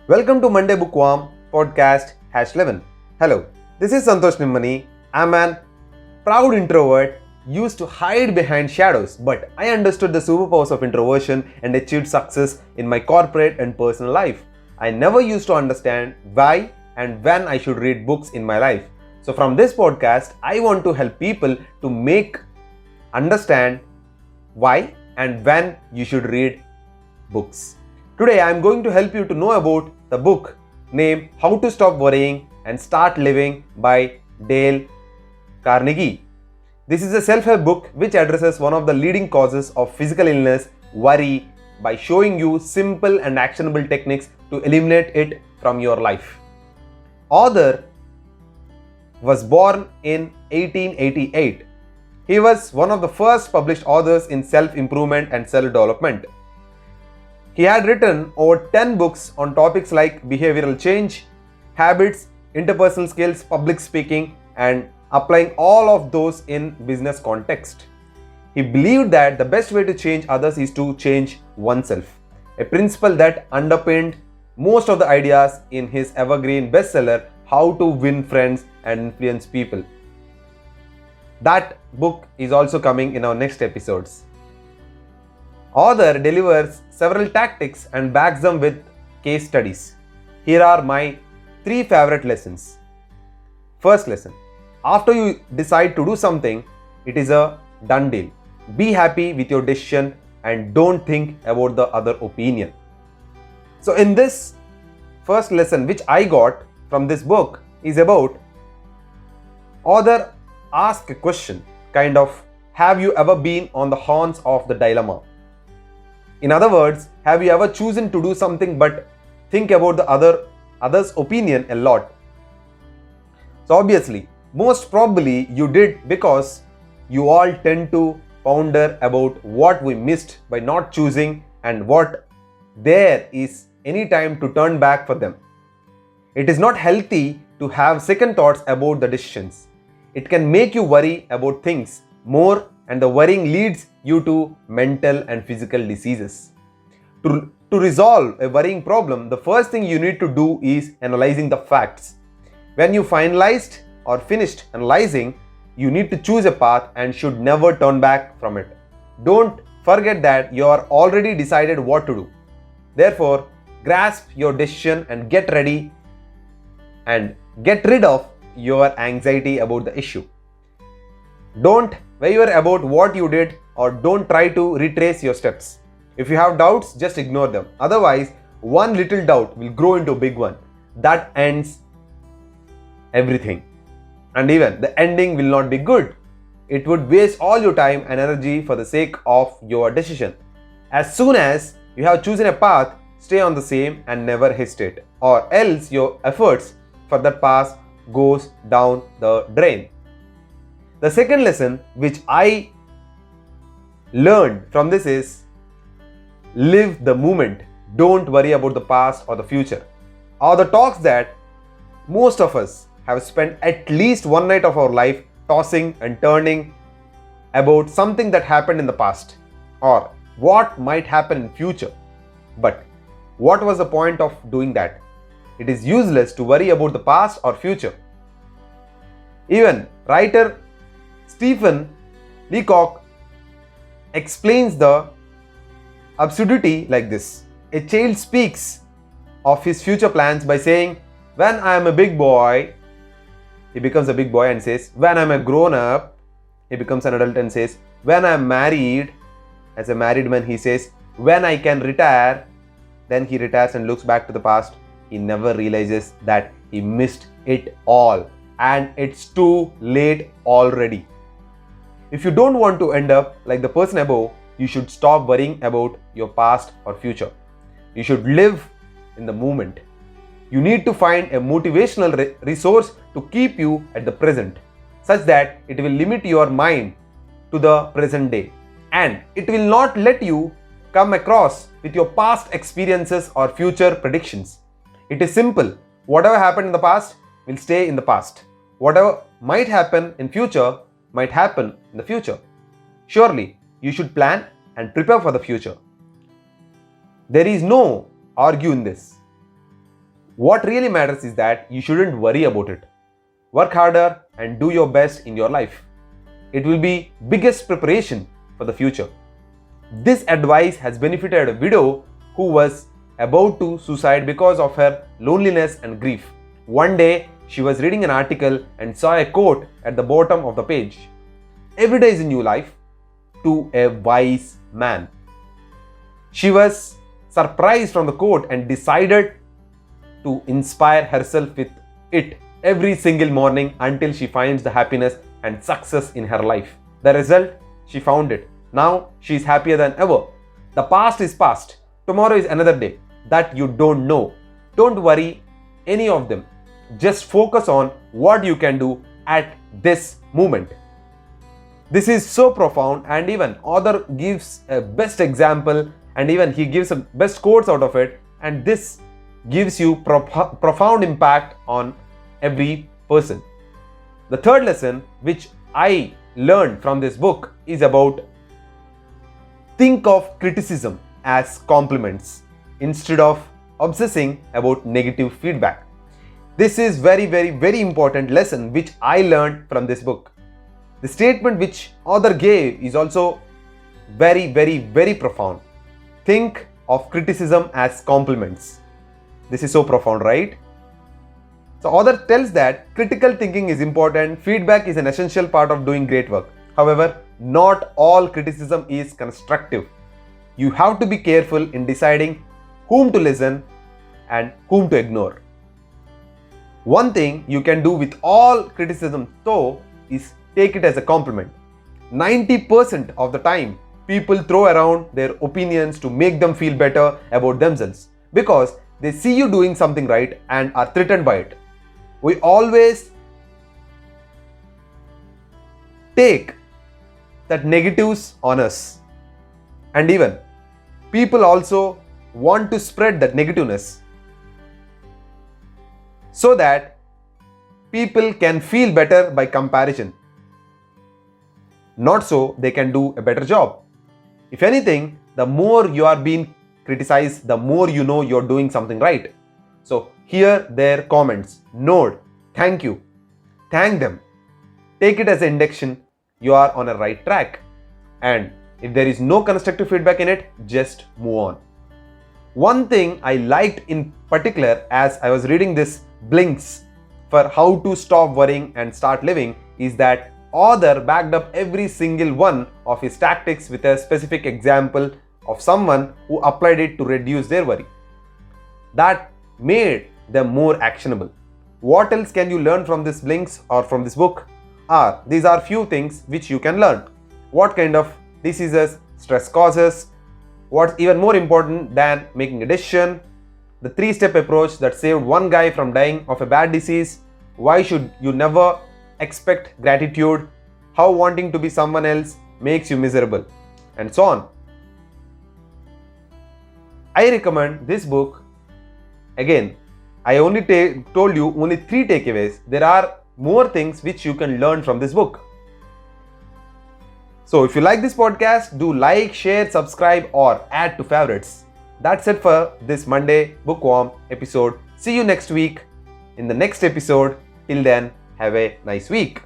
Welcome to Monday Bookworm podcast #11. Hello, this is Santhosh Nimmani. I'm an proud introvert, used to hide behind shadows, but I understood the superpowers of introversion and achieved success in my corporate and personal life. I never used to understand why and when I should read books in my life. So from this podcast, I want to help people to understand why and when you should read books. Today I am going to help you to know about the book named How to Stop Worrying and Start Living by Dale Carnegie. This is a self-help book which addresses one of the leading causes of physical illness, worry, by showing you simple and actionable techniques to eliminate it from your life. Author was born in 1888. He was one of the first published authors in self-improvement and self-development. He had written over 10 books on topics like behavioral change, habits, interpersonal skills, public speaking, and applying all of those in business context. He believed that the best way to change others is to change oneself, a principle that underpinned most of the ideas in his evergreen bestseller, How to Win Friends and Influence People. That book is also coming in our next episodes. Author delivers several tactics and backs them with case studies. Here are my 3 favorite lessons. First lesson: after you decide to do something, it is a done deal. Be happy with your decision and don't think about the other opinion. So in this first lesson which I got from this book is about author ask a question, kind of, have you ever been on the horns of the dilemma? In other words, have you ever chosen to do something but think about the other's opinion a lot? So obviously, most probably you did, because you all tend to ponder about what we missed by not choosing and what there is any time to turn back for them. It is not healthy to have second thoughts about the decisions. It can make you worry about things more, and the worrying leads you to mental and physical diseases. To resolve a worrying problem, the first thing you need to do is analyzing the facts. When you finalized or finished analyzing, you need to choose a path and should never turn back from it. Don't forget that you are already decided what to do. Therefore, grasp your decision and get ready and get rid of your anxiety about the issue. Don't waver about what you did, or don't try to retrace your steps. If you have doubts, just ignore them. Otherwise, one little doubt will grow into a big one. That ends everything. And even the ending will not be good. It would waste all your time and energy for the sake of your decision. As soon as you have chosen a path, stay on the same and never hesitate, or else your efforts for that path goes down the drain. The second lesson which I learned from this is live the moment. Don't worry about the past or the future, or the talks that most of us have spent at least one night of our life tossing and turning about something that happened in the past or what might happen in future. But what was the point of doing that? It is useless to worry about the past or future. Even writer Stephen Leacock explains the absurdity like this. A child speaks of his future plans by saying, when I am a big boy, he becomes a big boy and says, when I am a grown up, he becomes an adult and says, when I am married, as a married man, he says, when I can retire. Then he retires and looks back to the past. He never realizes that he missed it all, and it's too late already. If you don't want to end up like the person above, you should stop worrying about your past or future. You should live in the moment. You need to find a motivational resource to keep you at the present, such that it will limit your mind to the present day, and it will not let you come across with your past experiences or future predictions. It is simple. Whatever happened in the past will stay in the past. Whatever might happen in future might happen in the future. Surely, you should plan and prepare for the future. There is no argue in this. What really matters is that you shouldn't worry about it. Work harder and do your best in your life. It will be biggest preparation for the future. This advice has benefited a widow who was about to suicide because of her loneliness and grief. One day, she was reading an article and saw a quote at the bottom of the page. Every day is a new life to a wise man. She was surprised from the quote and decided to inspire herself with it every single morning until she finds the happiness and success in her life. The result, she found it. Now she is happier than ever. The past is past. Tomorrow is another day that you don't know. Don't worry any of them. Just focus on what you can do at this moment. This is so profound, and even author gives a best example, and even he gives a best quotes out of it, and this gives you profound impact on every person. The third lesson which I learned from this book is about think of criticism as compliments instead of obsessing about negative feedback. This is very important lesson which I learned from this book. The statement which author gave is also very profound. Think of criticism as compliments. This is so profound, right? So author tells that critical thinking is important. Feedback is an essential part of doing great work. However, not all criticism is constructive. You have to be careful in deciding whom to listen and whom to ignore. One thing you can do with all criticism though is take it as a compliment. 90% of the time, people throw around their opinions to make them feel better about themselves because they see you doing something right and are threatened by it. We always take that negatives on us, and even people also want to spread that negativeness so that people can feel better by comparison. Not so they can do a better job. If anything, the more you are being criticized, the more you know you're doing something right. So hear their comments, nod, thank you, thank them. Take it as an indication you are on a right track. And if there is no constructive feedback in it, just move on. One thing I liked in particular as I was reading this blinks for how to stop worrying and start living is that author backed up every single one of his tactics with a specific example of someone who applied it to reduce their worry. That made them more actionable. What else can you learn from this blinks or from this book? These are few things which you can learn. What kind of diseases stress causes, what's even more important than making a decision, the 3-step approach that saved one guy from dying of a bad disease, why should you never expect gratitude, how wanting to be someone else makes you miserable, and so on. I recommend this book. Again, I only told you only 3 takeaways. There are more things which you can learn from this book. So if you like this podcast, do like, share, subscribe or add to favorites. That's it for this Monday Bookworm episode. See you next week in the next episode. Till then, have a nice week.